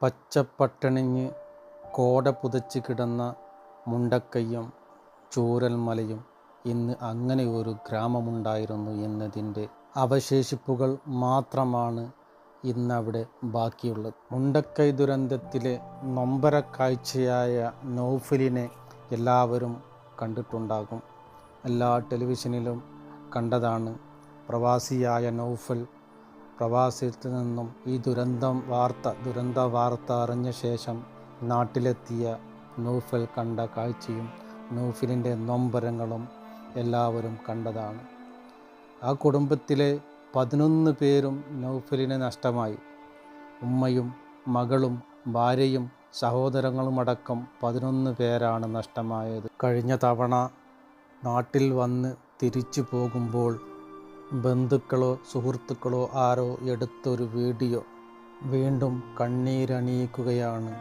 പച്ചപ്പട്ടണിഞ്ഞ് കോട പുതച്ച് കിടന്ന മുണ്ടക്കയ്യും ചൂരൽമലയും ഇന്ന് അങ്ങനെ ഒരു ഗ്രാമമുണ്ടായിരുന്നു എന്നതിൻ്റെ അവശേഷിപ്പുകൾ മാത്രമാണ് ഇന്നവിടെ ബാക്കിയുള്ളത്. മുണ്ടക്കൈ ദുരന്തത്തിലെ നൊമ്പരക്കാഴ്ചയായ നൗഫലിനെ എല്ലാവരും കണ്ടിട്ടുണ്ടാകും. എല്ലാ ടെലിവിഷനിലും കണ്ടതാണ്. പ്രവാസിയായ നൗഫൽ പ്രവാസത്തിൽ നിന്നും ഈ ദുരന്ത വാർത്ത അറിഞ്ഞ ശേഷം നാട്ടിലെത്തിയ നൗഫൽ കണ്ട കാഴ്ചയും നൗഫലിൻ്റെ നൊമ്പരങ്ങളും എല്ലാവരും കണ്ടതാണ്. ആ കുടുംബത്തിലെ 11 പേരും നൗഫലിനെ നഷ്ടമായി. ഉമ്മയും മകളും ഭാര്യയും സഹോദരങ്ങളുമടക്കം 11 പേരാണ് നഷ്ടമായത്. കഴിഞ്ഞ തവണ നാട്ടിൽ വന്ന് തിരിച്ചു പോകുമ്പോൾ ബന്ധുക്കളോ സുഹൃത്തുക്കളോ ആരോ എടുത്തൊരു വീഡിയോ വീണ്ടും കണ്ണീരണിയിക്കുകയാണ്